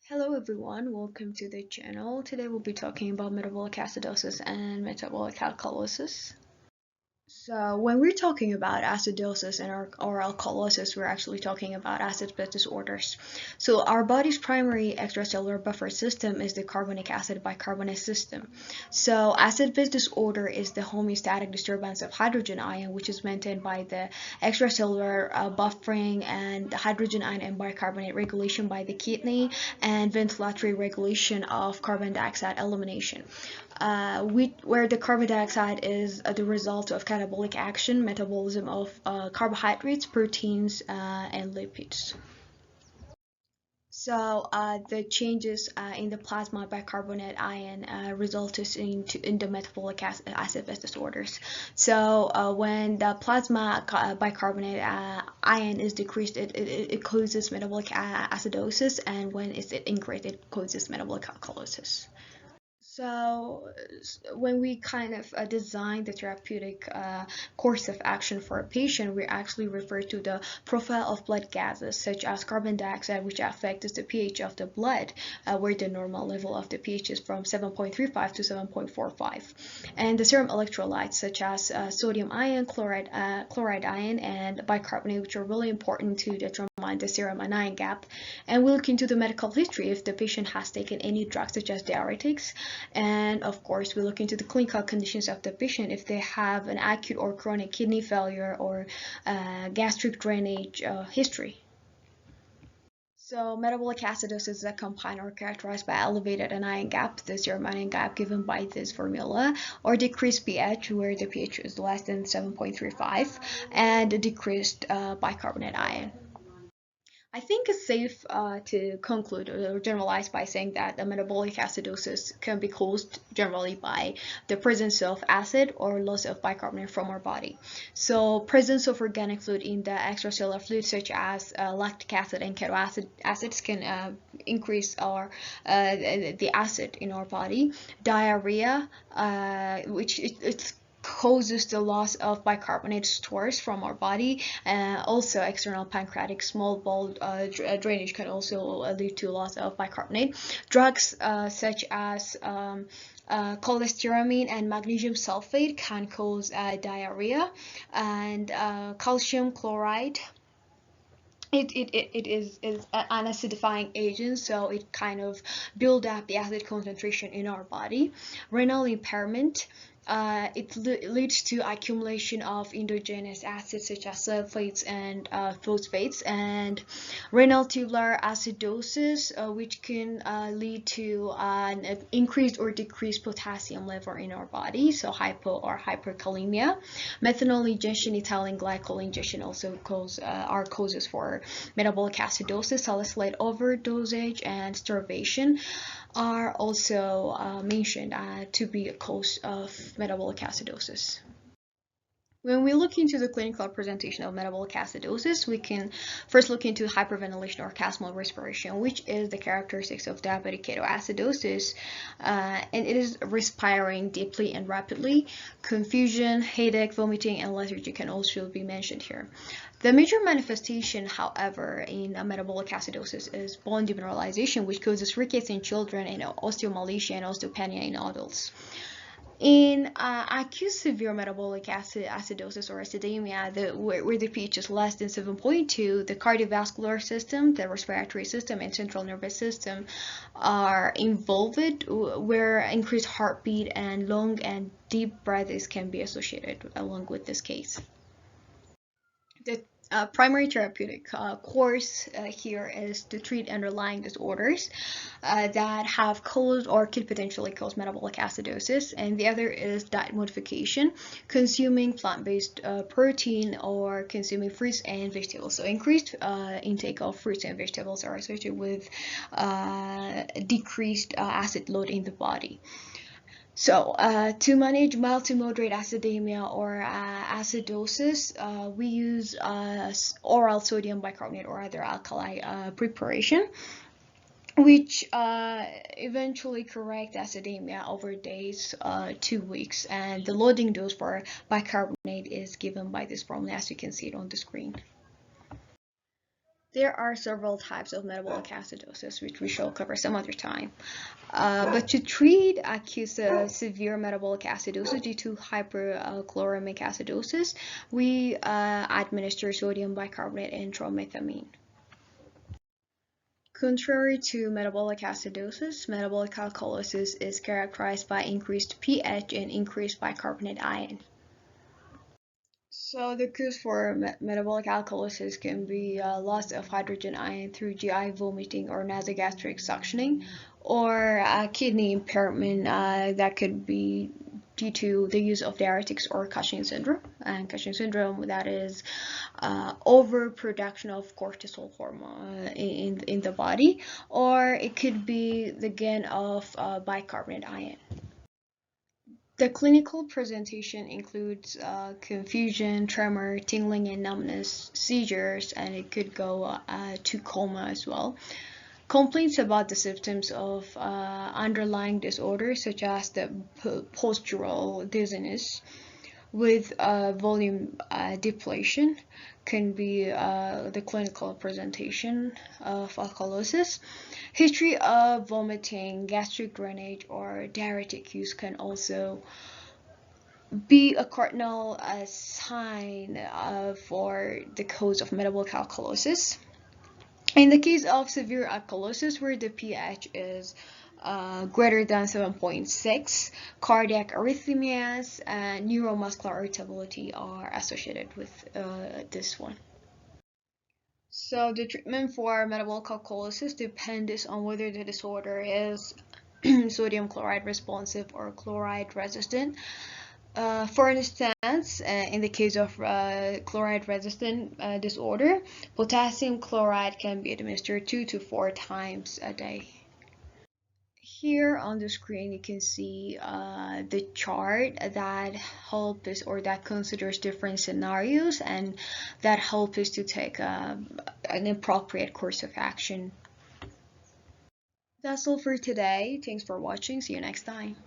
Hello everyone, welcome to the channel. Today we'll be talking about metabolic acidosis and metabolic alkalosis. So when we're talking about acidosis or alkalosis, we're actually talking about acid-base disorders. So our body's primary extracellular buffer system is the carbonic acid bicarbonate system. So acid-base disorder is the homeostatic disturbance of hydrogen ion, which is maintained by the extracellular buffering and the hydrogen ion and bicarbonate regulation by the kidney and ventilatory regulation of carbon dioxide elimination. Where the carbon dioxide is the result of catabolic action, metabolism of carbohydrates, proteins, and lipids. So the changes in the plasma bicarbonate ion results in the metabolic acid-base disorders. So when the plasma bicarbonate ion is decreased, it causes metabolic acidosis, and when it's increased, it causes metabolic alkalosis. So when we kind of design the therapeutic course of action for a patient, we actually refer to the profile of blood gases such as carbon dioxide, which affects the pH of the blood, where the normal level of the pH is from 7.35 to 7.45, and the serum electrolytes such as sodium ion, chloride ion, and bicarbonate, which are really important to determine the serum anion gap. And we look into the medical history if the patient has taken any drugs such as diuretics. And of course, we look into the clinical conditions of the patient if they have an acute or chronic kidney failure or gastric drainage history. So metabolic acidosis is accompanied or characterized by elevated anion gap, the serum anion gap given by this formula, or decreased pH, where the pH is less than 7.35, and decreased bicarbonate ion. I think it's safe to conclude or generalize by saying that the metabolic acidosis can be caused generally by the presence of acid or loss of bicarbonate from our body. So presence of organic fluid in the extracellular fluid such as lactic acid and acids can increase the acid in our body. Diarrhea, which it's causes the loss of bicarbonate stores from our body. Also external pancreatic small bowel drainage can also lead to loss of bicarbonate. Drugs such as cholestyramine and magnesium sulfate can cause diarrhea, and calcium chloride, it is an acidifying agent, so it kind of build up the acid concentration in our body. Renal impairment, it leads to accumulation of endogenous acids such as sulfates and phosphates, and renal tubular acidosis, which can lead to an increased or decreased potassium level in our body, so hypo or hyperkalemia. Methanol ingestion, ethylene glycol ingestion also are causes for metabolic acidosis. Salicylate overdosage and starvation are also mentioned to be a cause of metabolic acidosis. When we look into the clinical presentation of metabolic acidosis, we can first look into hyperventilation or capsular respiration, which is the characteristics of diabetic ketoacidosis, and it is respiring deeply and rapidly. Confusion, headache, vomiting, and lethargy can also be mentioned here. The major manifestation, however, in metabolic acidosis is bone demineralization, which causes rickets in children and osteomalacia and osteopenia in adults. In acute severe metabolic acidosis or acidemia, where the pH is less than 7.2, the cardiovascular system, the respiratory system, and central nervous system are involved, where increased heartbeat and long and deep breaths can be associated along with this case. The primary therapeutic course here is to treat underlying disorders that have caused or could potentially cause metabolic acidosis, and the other is diet modification, consuming plant-based protein or consuming fruits and vegetables. So increased intake of fruits and vegetables are associated with decreased acid load in the body. So to manage mild to moderate acidemia or acidosis, we use oral sodium bicarbonate or other alkali preparation, which eventually correct acidemia over days, 2 weeks, and the loading dose for bicarbonate is given by this formula, as you can see it on the screen. There are several types of metabolic acidosis, which we shall cover some other time. But to treat acute severe metabolic acidosis due to hyperchloremic acidosis, we administer sodium bicarbonate and tromethamine. Contrary to metabolic acidosis, metabolic alkalosis is characterized by increased pH and increased bicarbonate ion. So the cause for metabolic alkalosis can be loss of hydrogen ion through GI vomiting or nasogastric suctioning, or kidney impairment that could be due to the use of diuretics or Cushing syndrome. And Cushing syndrome, that is overproduction of cortisol hormone in the body, or it could be the gain of bicarbonate ion. The clinical presentation includes confusion, tremor, tingling and numbness, seizures, and it could go to coma as well. Complaints about the symptoms of underlying disorders such as the postural dizziness with volume depletion can be the clinical presentation of alkalosis. History of vomiting, gastric drainage, or diuretic use can also be a cardinal sign for the cause of metabolic alkalosis. In the case of severe alkalosis, where the pH is greater than 7.6, cardiac arrhythmias and neuromuscular irritability are associated with this one. So the treatment for metabolic alkalosis depends on whether the disorder is sodium chloride responsive or chloride resistant. For instance, in the case of chloride resistant disorder, potassium chloride can be administered 2 to 4 times a day. Here on the screen you can see the chart that helps us, or that considers different scenarios, and that helps us to take an appropriate course of action. That's all for today. Thanks for watching. See you next time.